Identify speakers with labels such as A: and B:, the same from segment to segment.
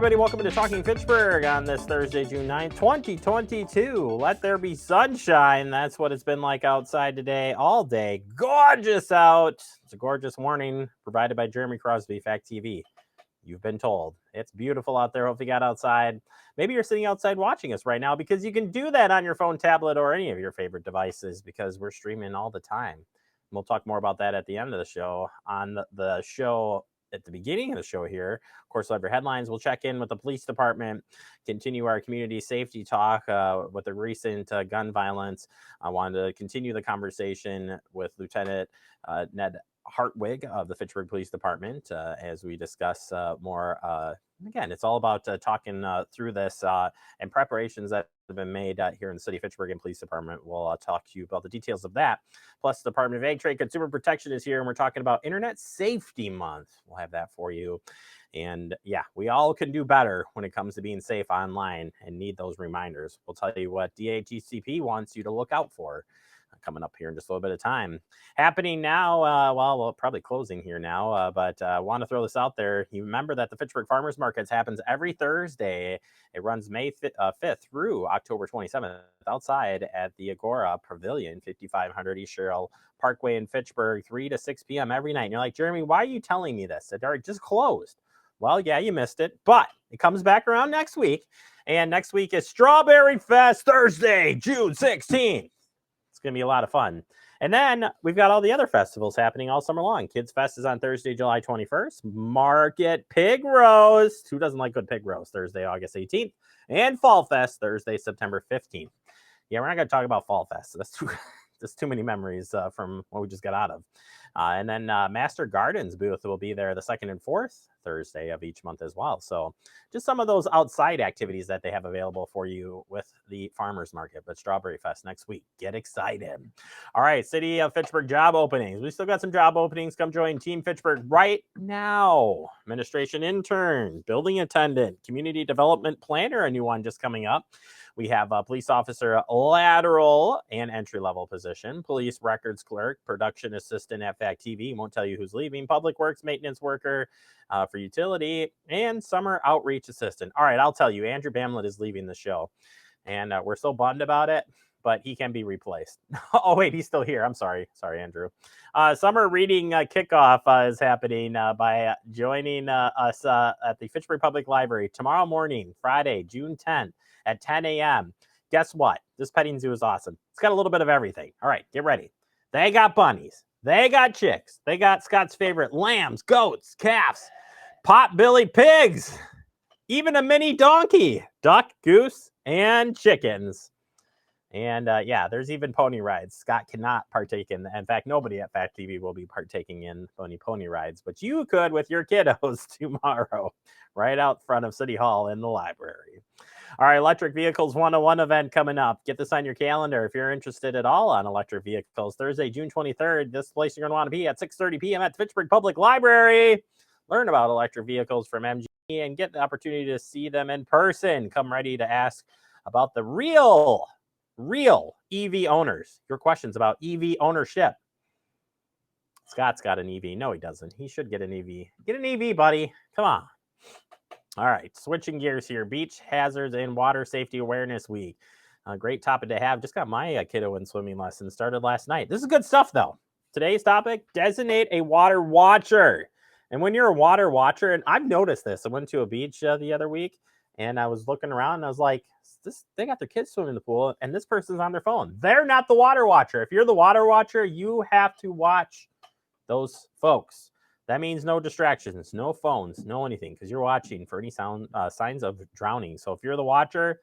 A: everybody. Welcome to Talking Fitchburg on this Thursday, June 9th, 2022. Let there be sunshine. That's what it's been like outside today, all day. Gorgeous out. It's a gorgeous morning provided by Jeremy Crosby, Fact TV. You've been told. It's beautiful out there. Hope you got outside. Maybe you're sitting outside watching us right now because you can do that on your phone, tablet, or any of your favorite devices because we're streaming all the time. We'll talk more about that at the end of the show. On the show at the beginning of the show here, of course, we'll have your headlines. We'll check in with the police department, continue our community safety talk with the recent gun violence. I wanted to continue the conversation with Lieutenant Ned Hartwig of the Fitchburg Police Department as we discuss more. Again, it's all about talking through this and preparations that have been made here in the City of Fitchburg and Police Department. We'll talk to you about the details of that. Plus, the Department of Ag, Trade, Consumer Protection is here, and we're talking about Internet Safety Month. We'll have that for you. And yeah, we all can do better when it comes to being safe online and need those reminders. We'll tell you what DHECP wants you to look out for coming up here in just a little bit of time. Happening now, well, probably closing here now, but I want to throw this out there. You remember that the Fitchburg Farmers Markets happens every Thursday. It runs May 5th through October 27th outside at the Agora Pavilion, 5500 East Sherrill Parkway in Fitchburg, 3 to 6 p.m. every night. And you're like, Jeremy, why are you telling me this? It already just closed. Well, yeah, you missed it, but it comes back around next week. And next week is Strawberry Fest, Thursday, June 16th. Going to be a lot of fun. And then we've got all the other festivals happening all summer long. Kids Fest is on Thursday, July 21st. Market Pig Roast. Who doesn't like good pig roast? Thursday, August 18th. And Fall Fest, Thursday, September 15th. Yeah, we're not going to talk about Fall Fest. That's too many memories from what we just got out of. And then Master Gardens booth will be there the 2nd and 4th Thursday of each month as well. So just some of those outside activities that they have available for you with the farmers market. But Strawberry Fest next week. Get excited. All right, City of Fitchburg job openings. We still got some job openings. Come join Team Fitchburg right now. Administration intern, building attendant, community development planner, a new one just coming up. We have a police officer lateral and entry-level position, police records clerk, production assistant at Fact TV. Won't tell you who's leaving. Public works maintenance worker for utility and summer outreach assistant. All right, I'll tell you, Andrew Bamlett is leaving the show, and we're so bummed about it, but he can be replaced. Oh, wait, he's still here. I'm sorry. Sorry, Andrew. Summer reading kickoff is happening by joining us at the Fitchburg Public Library tomorrow morning, Friday, June 10th. At 10 a.m. Guess what? This petting zoo is awesome. It's got a little bit of everything. All right, get ready. They got bunnies. They got chicks. They got Scott's favorite lambs, goats, calves, pot-bellied pigs, even a mini donkey, duck, goose, and chickens. And yeah, there's even pony rides. Scott cannot partake in. In fact, nobody at Fact TV will be partaking in pony rides, but you could with your kiddos tomorrow, right out front of City Hall in the library. All right, Electric Vehicles 101 event coming up. Get this on your calendar if you're interested at all on electric vehicles. Thursday, June 23rd. This place you're going to want to be at 6:30 p.m. at Fitchburg Public Library. Learn about electric vehicles from MG and get the opportunity to see them in person. Come ready to ask about the real EV owners. Your questions about EV ownership. Scott's got an EV. No, he doesn't. He should get an EV. Get an EV, buddy. Come on. All right, switching gears here. Beach Hazards and Water Safety Awareness Week. A great topic to have. Just got my kiddo in swimming lessons. Started last night. This is good stuff, though. Today's topic, designate a water watcher. And when you're a water watcher, and I've noticed this. I went to a beach the other week, and I was looking around, and I was like, they got their kids swimming in the pool, and this person's on their phone. They're not the water watcher. If you're the water watcher, you have to watch those folks. That means no distractions, no phones, no anything, because you're watching for any signs of drowning. So if you're the watcher,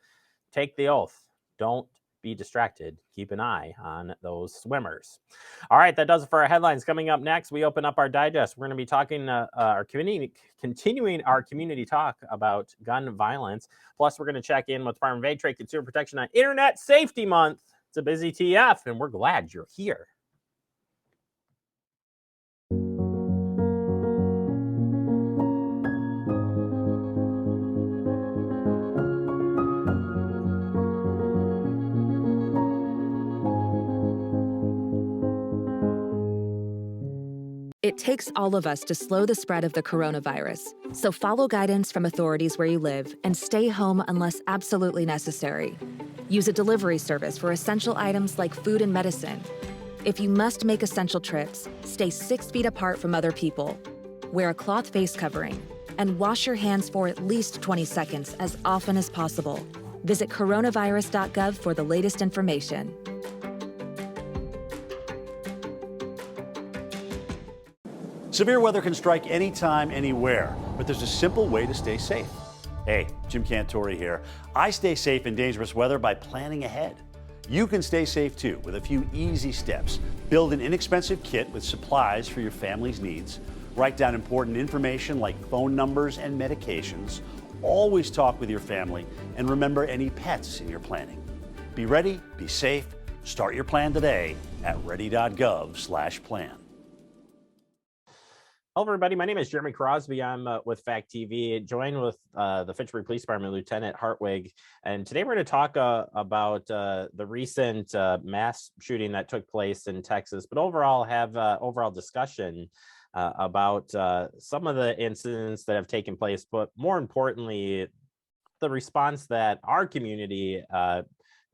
A: take the oath. Don't be distracted. Keep an eye on those swimmers. All right, that does it for our headlines. Coming up next, we open up our digest. We're going to be talking continuing our community talk about gun violence. Plus, we're going to check in with Department of Ag, Trade, Consumer Protection on Internet Safety Month. It's a busy TF, and we're glad you're here.
B: It takes all of us to slow the spread of the coronavirus, so follow guidance from authorities where you live and stay home unless absolutely necessary. Use a delivery service for essential items like food and medicine. If you must make essential trips, stay 6 feet apart from other people. Wear a cloth face covering and wash your hands for at least 20 seconds as often as possible. Visit coronavirus.gov for the latest information.
C: Severe weather can strike anytime, anywhere, but there's a simple way to stay safe. Hey, Jim Cantori here. I stay safe in dangerous weather by planning ahead. You can stay safe too with a few easy steps. Build an inexpensive kit with supplies for your family's needs. Write down important information like phone numbers and medications. Always talk with your family and remember any pets in your planning. Be ready, be safe. Start your plan today at ready.gov/plan.
A: Hello, everybody. My name is Jeremy Crosby. I'm with Fact TV, joined with the Fitchburg Police Department Lieutenant Hartwig. And today we're going to talk about the recent mass shooting that took place in Texas, but overall have overall discussion about some of the incidents that have taken place, but more importantly, the response that our community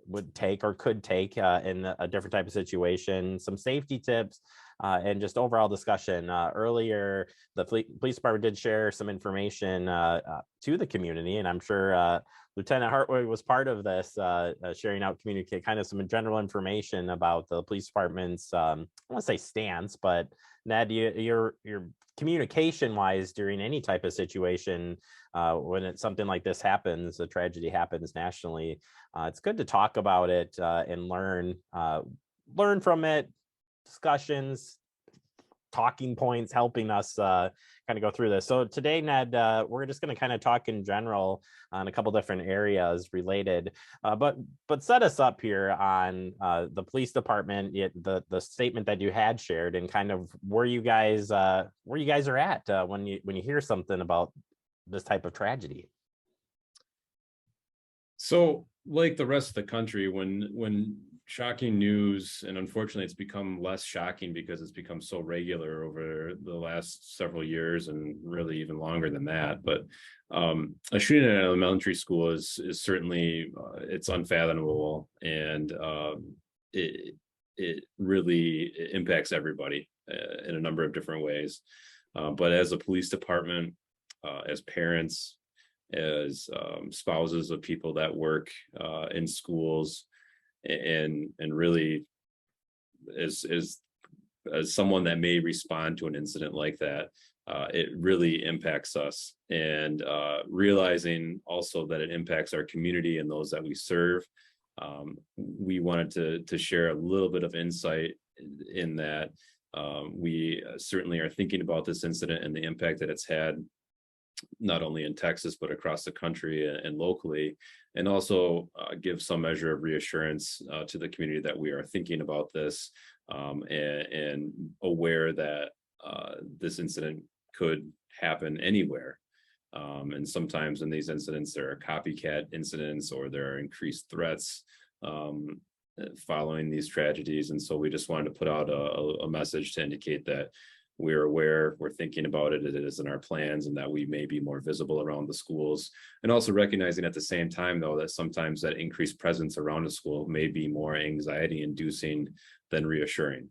A: would take or could take in a different type of situation, some safety tips, and just overall discussion. Earlier, the police department did share some information to the community, and I'm sure Lieutenant Hartwig was part of this, sharing out kind of some general information about the police department's, I don't want to say stance, but Ned, your communication-wise during any type of situation, when something like this happens, a tragedy happens nationally, it's good to talk about it and learn from it. Discussions, talking points, helping us kind of go through this. So today, Ned, we're just going to kind of talk in general on a couple different areas related, but set us up here on the police department, the statement that you had shared, and kind of where you guys are at when you hear something about this type of tragedy.
D: So, like the rest of the country, when shocking news, and unfortunately it's become less shocking because it's become so regular over the last several years and really even longer than that, but a shooting at an elementary school is certainly it's unfathomable, and it really impacts everybody in a number of different ways, but as a police department, as parents, as spouses of people that work in schools, and really as someone that may respond to an incident like that, it really impacts us, and realizing also that it impacts our community and those that we serve. We wanted to share a little bit of insight in that. We certainly are thinking about this incident and the impact that it's had, not only in Texas, but across the country and locally, and also give some measure of reassurance to the community that we are thinking about this and aware that this incident could happen anywhere. And sometimes in these incidents, there are copycat incidents or there are increased threats following these tragedies. And so we just wanted to put out a message to indicate that we're aware, we're thinking about it, it is in our plans, and that we may be more visible around the schools. And also recognizing at the same time, though, that sometimes that increased presence around a school may be more anxiety inducing than reassuring.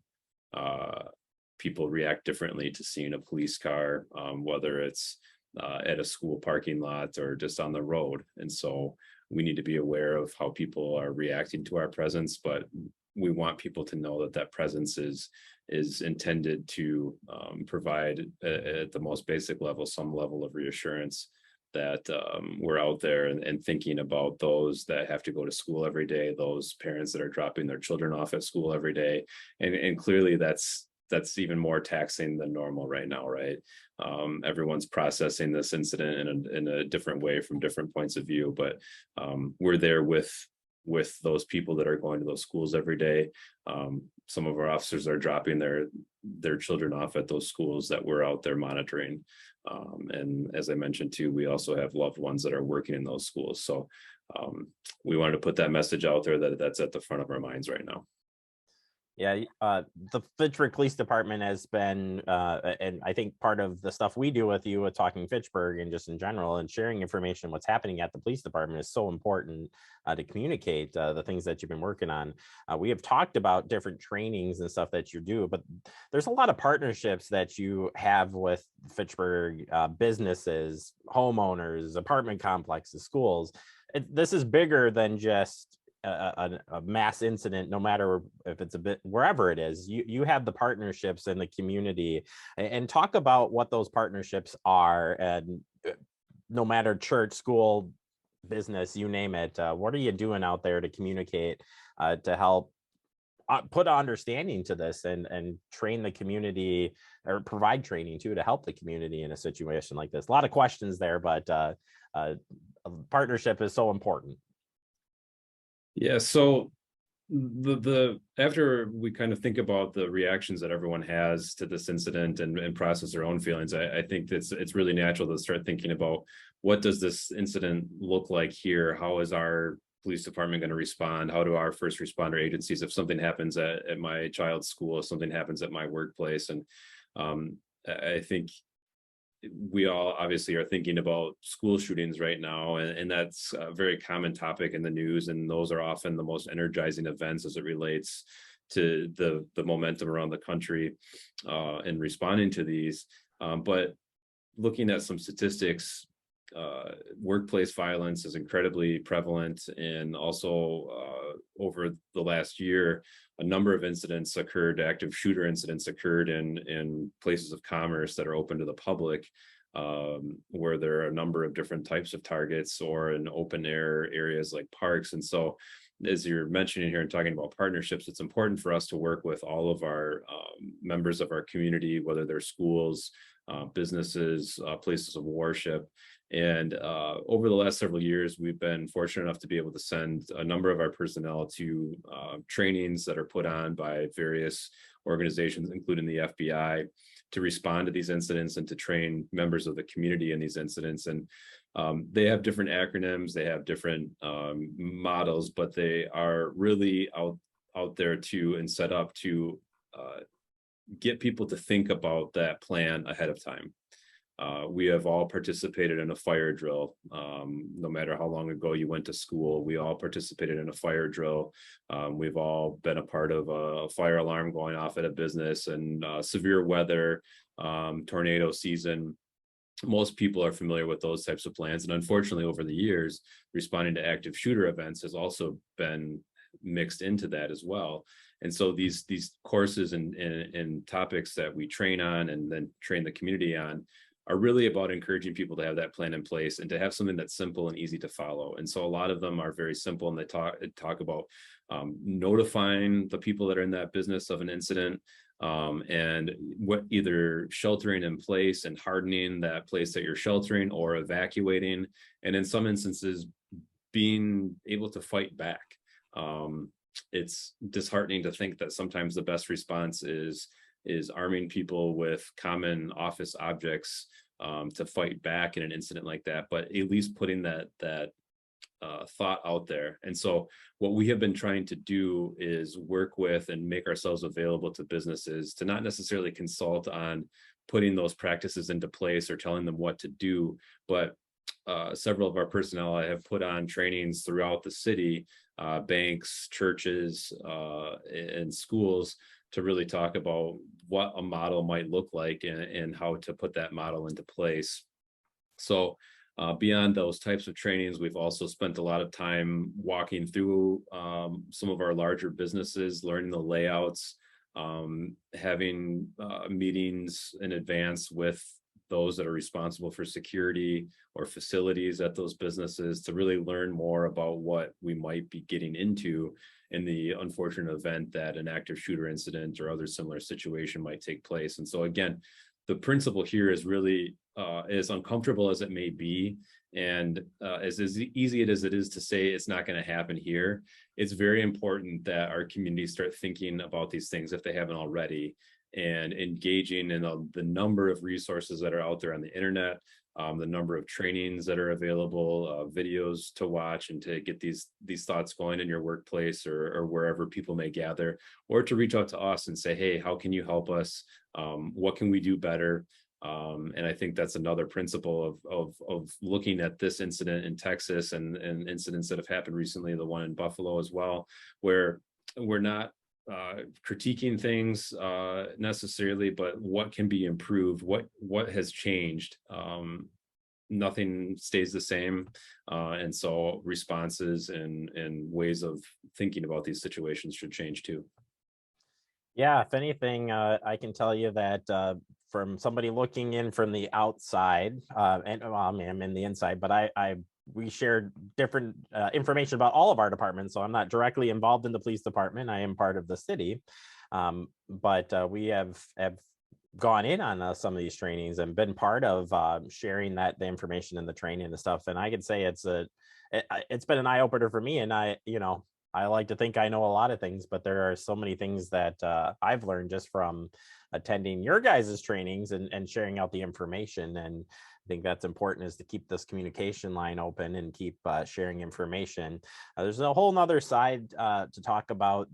D: People react differently to seeing a police car, whether it's at a school parking lot or just on the road. And so we need to be aware of how people are reacting to our presence, but we want people to know that that presence is intended to provide at the most basic level some level of reassurance that we're out there and thinking about those that have to go to school every day, those parents that are dropping their children off at school every day. And clearly that's even more taxing than normal right now, right? Everyone's processing this incident in a different way from different points of view, but we're there with those people that are going to those schools every day. Some of our officers are dropping their children off at those schools that we're out there monitoring. And as I mentioned too, we also have loved ones that are working in those schools. So we wanted to put that message out there that that's at the front of our minds right now.
A: Yeah, the Fitchburg Police Department has been, and I think part of the stuff we do with you with Talking Fitchburg and just in general and sharing information what's happening at the police department is so important to communicate the things that you've been working on. We have talked about different trainings and stuff that you do, but there's a lot of partnerships that you have with Fitchburg businesses, homeowners, apartment complexes, schools. This is bigger than just a mass incident, no matter if it's a bit wherever it is. You have the partnerships in the community, and talk about what those partnerships are, and no matter church, school, business, you name it. What are you doing out there to communicate, to help put understanding to this, and train the community, or provide training too to help the community in a situation like this? A lot of questions there, but partnership is so important.
D: Yeah, so the after we kind of think about the reactions that everyone has to this incident and process their own feelings, I think it's really natural to start thinking about, what does this incident look like here? How is our police department going to respond? How do our first responder agencies, if something happens at my child's school, if something happens at my workplace? And I think we all obviously are thinking about school shootings right now, and that's a very common topic in the news, and those are often the most energizing events as it relates to the momentum around the country in responding to these. But looking at some statistics, workplace violence is incredibly prevalent, and also over the last year, a number of incidents occurred, active shooter incidents occurred in places of commerce that are open to the public, where there are a number of different types of targets, or in open air areas like parks. And so, as you're mentioning here and talking about partnerships, it's important for us to work with all of our members of our community, whether they're schools, businesses, places of worship. And over the last several years, we've been fortunate enough to be able to send a number of our personnel to trainings that are put on by various organizations, including the FBI, to respond to these incidents and to train members of the community in these incidents. And they have different acronyms, they have different models, but they are really out there to and set up to get people to think about that plan ahead of time. We have all participated in a fire drill. No matter how long ago you went to school, we all participated in a fire drill. We've all been a part of a fire alarm going off at a business, and severe weather, tornado season. Most people are familiar with those types of plans. And unfortunately, over the years, responding to active shooter events has also been mixed into that as well. And so these courses and topics that we train on and then train the community on are really about encouraging people to have that plan in place and to have something that's simple and easy to follow. And so a lot of them are very simple, and they talk about notifying the people that are in that business of an incident, and what either sheltering in place and hardening that place that you're sheltering, or evacuating, and in some instances being able to fight back. It's disheartening to think that sometimes the best response is arming people with common office objects to fight back in an incident like that, but at least putting that thought out there. And so what we have been trying to do is work with and make ourselves available to businesses to not necessarily consult on putting those practices into place or telling them what to do, but several of our personnel have put on trainings throughout the city, banks, churches, and schools, to really talk about what a model might look like and how to put that model into place. So beyond those types of trainings, we've also spent a lot of time walking through some of our larger businesses, learning the layouts, having meetings in advance with those that are responsible for security or facilities at those businesses, to really learn more about what we might be getting into in the unfortunate event that an active shooter incident or other similar situation might take place. And so again, the principle here is really, as uncomfortable as it may be, and as easy as it is to say it's not going to happen here, it's very important that our communities start thinking about these things if they haven't already, and engaging in the number of resources that are out there on the internet, the number of trainings that are available, videos to watch, and to get these thoughts going in your workplace or wherever people may gather, or to reach out to us and say, hey, how can you help us? What can we do better? And I think that's another principle of looking at this incident in Texas and incidents that have happened recently, the one in Buffalo as well, where we're not critiquing things necessarily, but what can be improved, what has changed. Nothing stays the same, and so responses and ways of thinking about these situations should change too.
A: Yeah, if anything, I can tell you that from somebody looking in from the outside, and well, I mean, I'm in the inside, but we shared different information about all of our departments. So I'm not directly involved in the police department. I am part of the city, but we have gone in on some of these trainings and been part of sharing the information and the training and the stuff. And I can say it's been an eye opener for me. And I like to think I know a lot of things, but there are so many things that I've learned just from attending your guys' trainings and sharing out the information. And I think that's important, is to keep this communication line open and keep sharing information. There's a whole nother side to talk about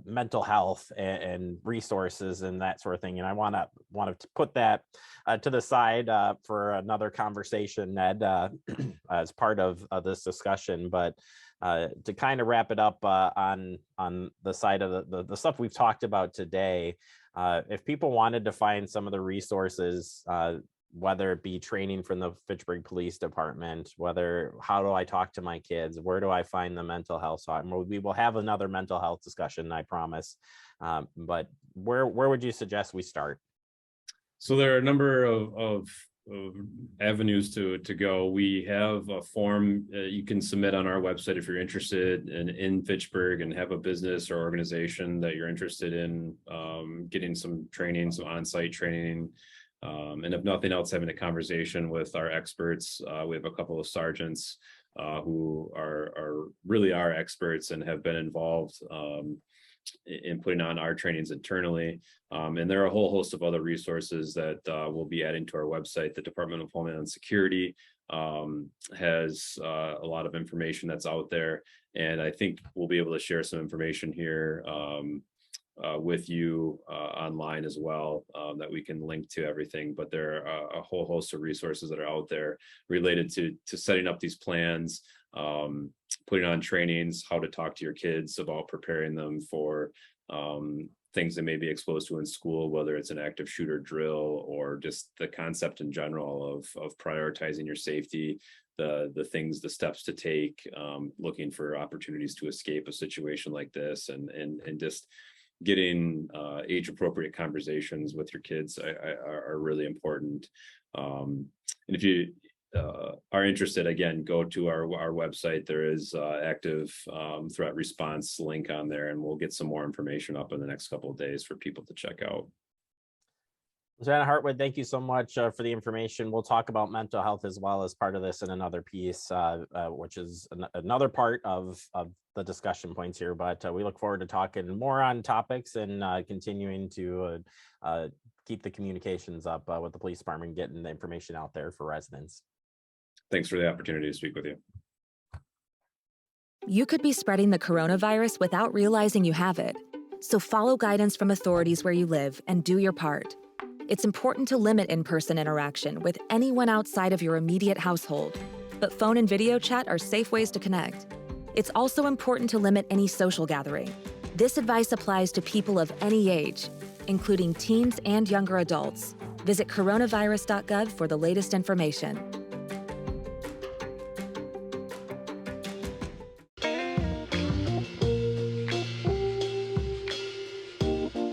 A: mental health and resources and that sort of thing. And I want to put that to the side for another conversation, Ned, as part of this discussion. But to kind of wrap it up on the side of the stuff we've talked about today, if people wanted to find some of the resources, whether it be training from the Fitchburg Police Department, how do I talk to my kids, where do I find the mental health? So we will have another mental health discussion, I promise. But where would you suggest we start?
D: So there are a number of avenues to go. We have a form you can submit on our website if you're interested in Fitchburg and have a business or organization that you're interested in getting some training, some on-site training. And if nothing else, having a conversation with our experts. We have a couple of sergeants who are really our experts and have been involved in putting on our trainings internally. And there are a whole host of other resources that we'll be adding to our website. The Department of Homeland Security has a lot of information that's out there. And I think we'll be able to share some information here with you online as well, that we can link to everything. But there are a whole host of resources that are out there related to setting up these plans, putting on trainings, how to talk to your kids about preparing them for things they may be exposed to in school, whether it's an active shooter drill or just the concept in general of prioritizing your safety, the steps to take, looking for opportunities to escape a situation like this, and just getting age appropriate conversations with your kids are really important. And if you are interested, again, go to our website. There is active threat response link on there, and we'll get some more information up in the next couple of days for people to check out.
A: Lieutenant Hartwood, thank you so much for the information. We'll talk about mental health as well as part of this in another piece, which is another part of the discussion points here. But we look forward to talking more on topics and continuing to keep the communications up with the police department, getting the information out there for residents.
D: Thanks for the opportunity to speak with you.
B: You could be spreading the coronavirus without realizing you have it. So follow guidance from authorities where you live and do your part. It's important to limit in-person interaction with anyone outside of your immediate household, but phone and video chat are safe ways to connect. It's also important to limit any social gathering. This advice applies to people of any age, including teens and younger adults. Visit coronavirus.gov for the latest information.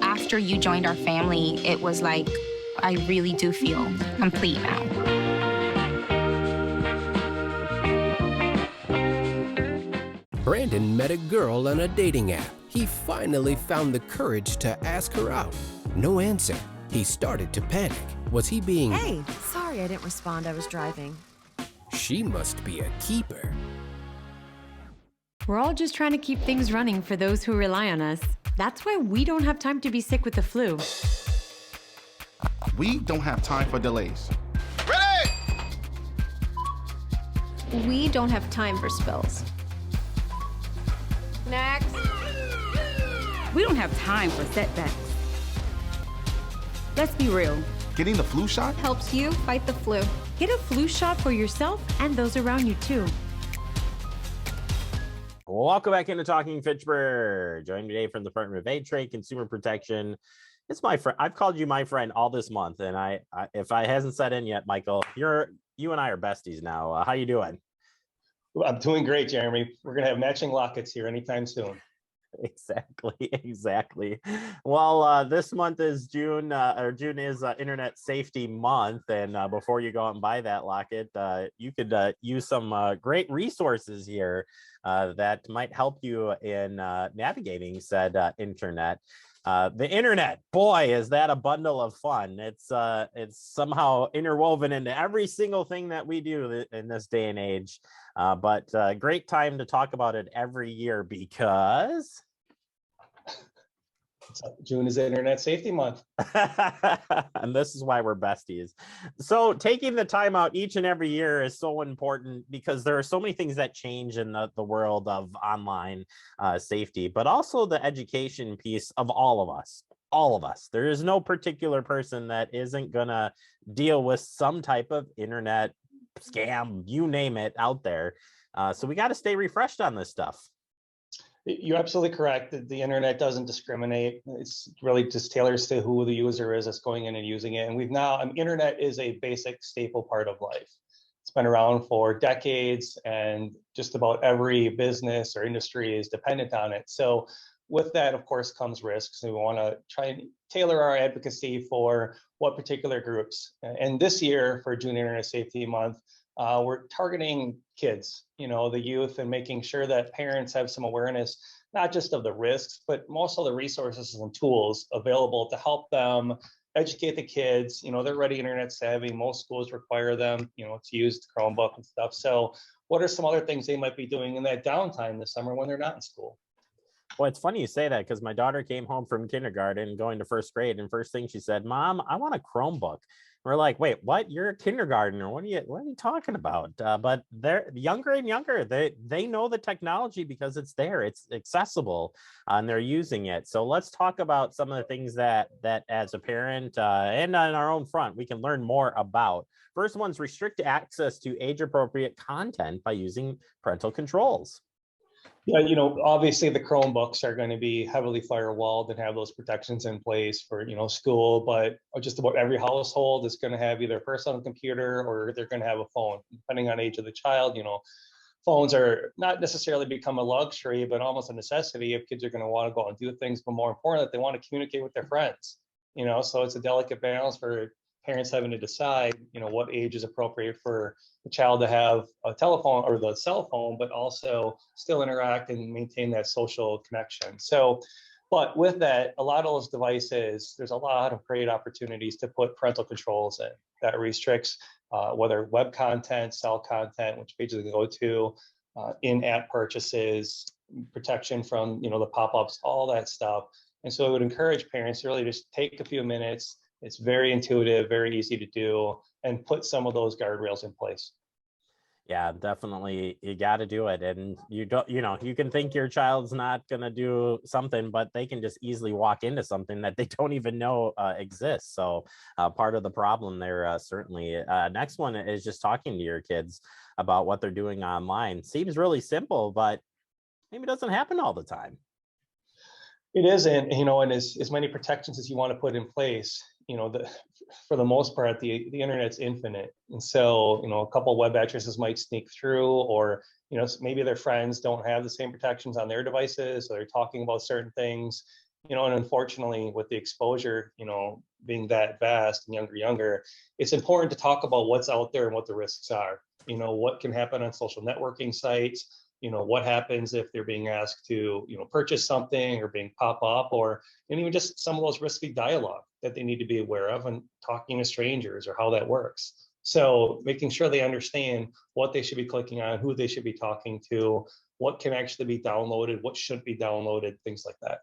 E: After you joined our family, it was like, I really do feel complete now.
F: Brandon met a girl on a dating app. He finally found the courage to ask her out. No answer. He started to panic. Was he being...
G: Hey, sorry I didn't respond. I was driving.
F: She must be a keeper.
H: We're all just trying to keep things running for those who rely on us. That's why we don't have time to be sick with the flu.
I: We don't have time for delays.
J: We don't have time for spills.
G: Next.
K: We don't have time for setbacks. Let's be real.
I: Getting the flu shot
J: Helps you fight the flu.
H: Get a flu shot for yourself and those around you too.
A: Welcome back into Talking Fitchburg. Joined today from the Department of Aid, Trade, Consumer Protection. It's my friend. I've called you my friend all this month, and I if I hasn't set in yet, Michael, you and I are besties now. How you doing?
L: I'm doing great, Jeremy. We're gonna have matching lockets here anytime soon.
A: Exactly. Well, this month is June, or June is Internet Safety Month, and before you go out and buy that locket, you could use some great resources here that might help you in navigating said internet. The internet, boy, is that a bundle of fun. It's somehow interwoven into every single thing that we do in this day and age. But great time to talk about it every year because
L: June is Internet Safety Month.
A: and this is why we're besties. So taking the time out each and every year is so important because there are so many things that change in the world of online safety, but also the education piece of all of us. All of us. There is no particular person that isn't gonna deal with some type of internet scam, you name it, out there. So we got to stay refreshed on this stuff.
L: You're absolutely correct. The internet doesn't discriminate. It's really just tailors to who the user is that's going in and using it. And internet is a basic staple part of life. It's been around for decades, and just about every business or industry is dependent on it. So with that, of course, comes risks. And we want to try and tailor our advocacy for what particular groups. And this year, for June Internet Safety Month, we're targeting kids, the youth, and making sure that parents have some awareness, not just of the risks, but also the resources and tools available to help them educate the kids. They're already internet savvy. Most schools require them, to use the Chromebook and stuff. So what are some other things they might be doing in that downtime this summer when they're not in school?
A: Well, it's funny you say that because my daughter came home from kindergarten going to first grade, and first thing she said, "Mom, I want a Chromebook." We're like, "Wait, what? You're a kindergartner? What are you talking about?" But they're younger and younger. They know the technology because it's there, it's accessible, and they're using it. So let's talk about some of the things that as a parent and on our own front we can learn more about. First one's restrict access to age-appropriate content by using parental controls.
L: Yeah, obviously the Chromebooks are going to be heavily firewalled and have those protections in place for, school, but just about every household is going to have either a personal computer or they're going to have a phone, depending on age of the child. Phones are not necessarily become a luxury, but almost a necessity if kids are going to want to go and do things, but more important, that they want to communicate with their friends, so it's a delicate balance for parents having to decide, what age is appropriate for the child to have a telephone or the cell phone, but also still interact and maintain that social connection. So, but with that, a lot of those devices, there's a lot of great opportunities to put parental controls in that restricts whether web content, cell content, which pages they go to, in-app purchases, protection from, the pop-ups, all that stuff. And so I would encourage parents to really just take a few minutes. It's very intuitive, very easy to do, and put some of those guardrails in place.
A: Yeah, definitely. You got to do it. And you don't, you can think your child's not going to do something, but they can just easily walk into something that they don't even know exists. So part of the problem there, certainly. Next one is just talking to your kids about what they're doing online. Seems really simple, but maybe it doesn't happen all the time.
L: It isn't, and as many protections as you want to put in place, for the most part, the internet's infinite. And so, a couple of web addresses might sneak through, or, maybe their friends don't have the same protections on their devices, so they're talking about certain things, and unfortunately with the exposure, being that vast and younger, it's important to talk about what's out there and what the risks are. What can happen on social networking sites, what happens if they're being asked to, purchase something or being pop up, or even just some of those risky dialogue that they need to be aware of and talking to strangers or how that works. So making sure they understand what they should be clicking on, who they should be talking to, what can actually be downloaded, what shouldn't be downloaded, things like that.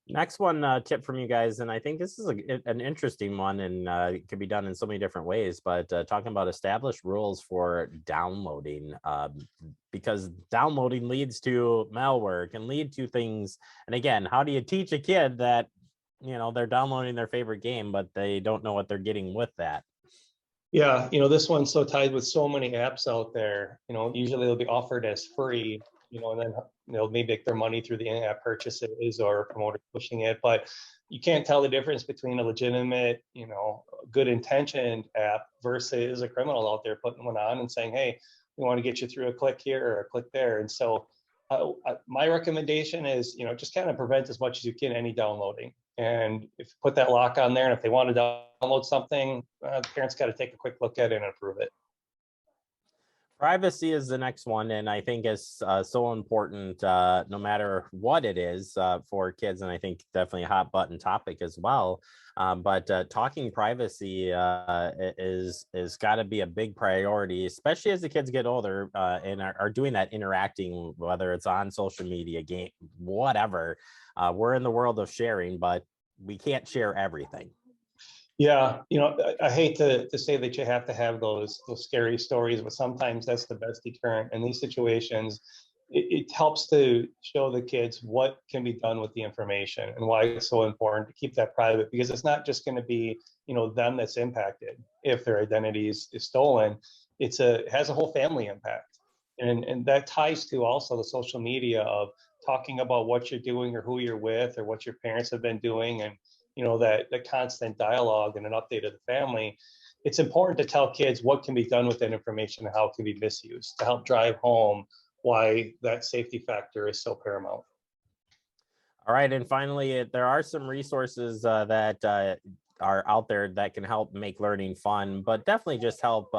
A: Next one tip from you guys, and I think this is an interesting one, and it could be done in so many different ways. But talking about established rules for downloading, because downloading leads to malware, can lead to things. And again, how do you teach a kid that they're downloading their favorite game, but they don't know what they're getting with that?
L: Yeah, this one's so tied with so many apps out there. Usually they'll be offered as free, and then they'll maybe make their money through the in-app purchases or promoter pushing it. But you can't tell the difference between a legitimate, good intentioned app versus a criminal out there putting one on and saying, hey, we want to get you through a click here or a click there. And so my recommendation is, just kind of prevent as much as you can any downloading. And if you put that lock on there, and if they want to download something, the parents got to take a quick look at it and approve it.
A: Privacy is the next one, and I think it's so important, no matter what it is for kids, and I think definitely a hot button topic as well. But talking privacy is got to be a big priority, especially as the kids get older and are doing that interacting, whether it's on social media, game, whatever. We're in the world of sharing, but we can't share everything.
L: Yeah, I hate to say that you have to have those scary stories, but sometimes that's the best deterrent in these situations. It helps to show the kids what can be done with the information and why it's so important to keep that private, because it's not just going to be them that's impacted if their identity is stolen. It has a whole family impact, and that ties to also the social media of talking about what you're doing or who you're with or what your parents have been doing, and that constant dialogue and an update of the family. It's important to tell kids what can be done with that information and how it can be misused to help drive home why that safety factor is so paramount.
A: All right, and finally, there are some resources that are out there that can help make learning fun, but definitely just help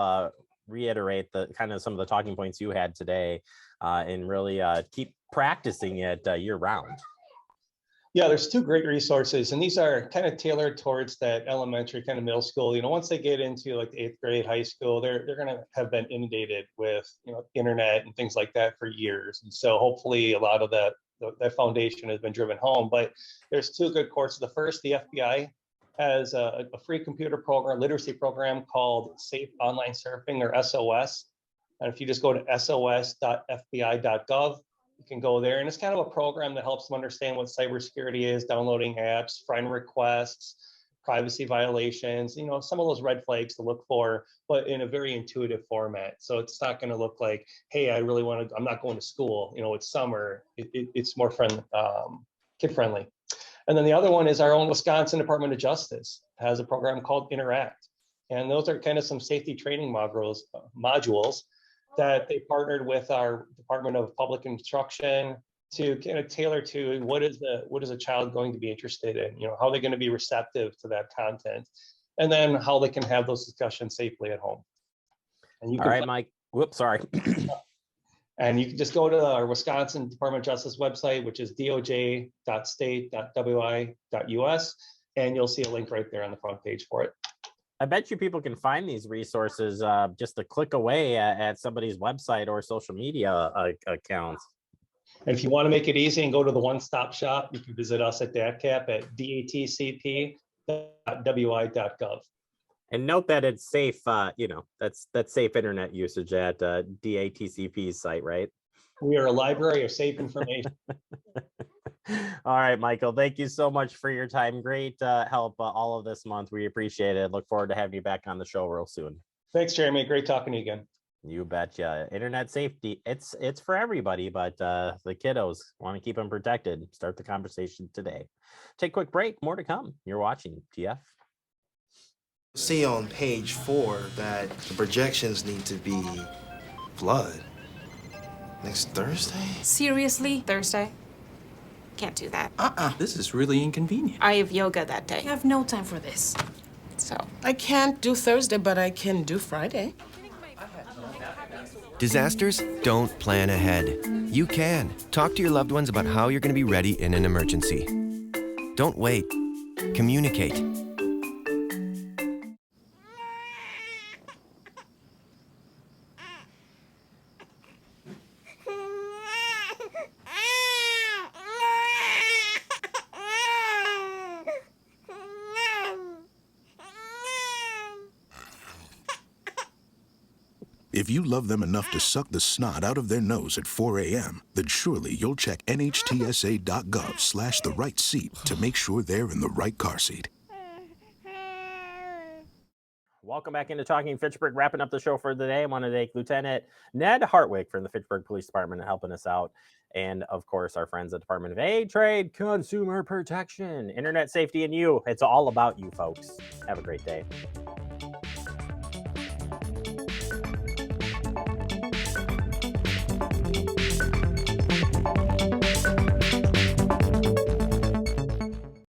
A: reiterate the kind of some of the talking points you had today, and really keep practicing it year round.
L: Yeah, there's two great resources, and these are kind of tailored towards that elementary, kind of middle school. Once they get into like the 8th grade, high school, they're going to have been inundated with internet and things like that for years, and so hopefully a lot of that foundation has been driven home. But there's two good courses. The first, the FBI has a free computer program, literacy program called Safe Online Surfing, or SOS. And if you just go to sos.fbi.gov, you can go there, and it's kind of a program that helps them understand what cybersecurity is, downloading apps, friend requests, privacy violations, some of those red flags to look for, but in a very intuitive format. So it's not going to look like, hey, I'm not going to school, it's summer. It's more kid friendly. And then the other one is our own Wisconsin Department of Justice has a program called Interact. And those are kind of some safety training modules that they partnered with our Department of Public Instruction to kind of tailor to what is a child going to be interested in, how they're going to be receptive to that content, and then how they can have those discussions safely at home. And you
A: All right, Mike. Whoops, sorry.
L: And you can just go to our Wisconsin Department of Justice website, which is doj.state.wi.us, and you'll see a link right there on the front page for it.
A: I bet you people can find these resources just a click away at somebody's website or social media accounts.
L: And if you want to make it easy and go to the one-stop shop, you can visit us at DATCAP at datcp.wi.gov.
A: And note that it's safe, that's safe internet usage at DATCP's site, right?
L: We are a library of safe information.
A: All right, Michael, thank you so much for your time. Great help all of this month. We appreciate it. Look forward to having you back on the show real soon.
L: Thanks, Jeremy. Great talking to you again.
A: You betcha. Internet safety, it's for everybody, but the kiddos want to keep them protected. Start the conversation today. Take a quick break. More to come. You're watching TF.
M: See on page 4 that the projections need to be flood next Thursday.
N: Seriously? Thursday? Can't do that.
O: This is really inconvenient.
N: I have yoga that day. I have no time for this. So.
P: I can't do Thursday, but I can do Friday.
F: Disasters don't plan ahead. You can. Talk to your loved ones about how you're going to be ready in an emergency. Don't wait. Communicate.
Q: If you love them enough to suck the snot out of their nose at 4 a.m., then surely you'll check nhtsa.gov/the right seat to make sure they're in the right car seat.
A: Welcome back into Talking Fitchburg. Wrapping up the show for the day. I want to thank Lieutenant Ned Hartwig from the Fitchburg Police Department helping us out. And of course, our friends at Department of Aid, Trade, Consumer Protection, Internet Safety, and you. It's all about you folks. Have a great day.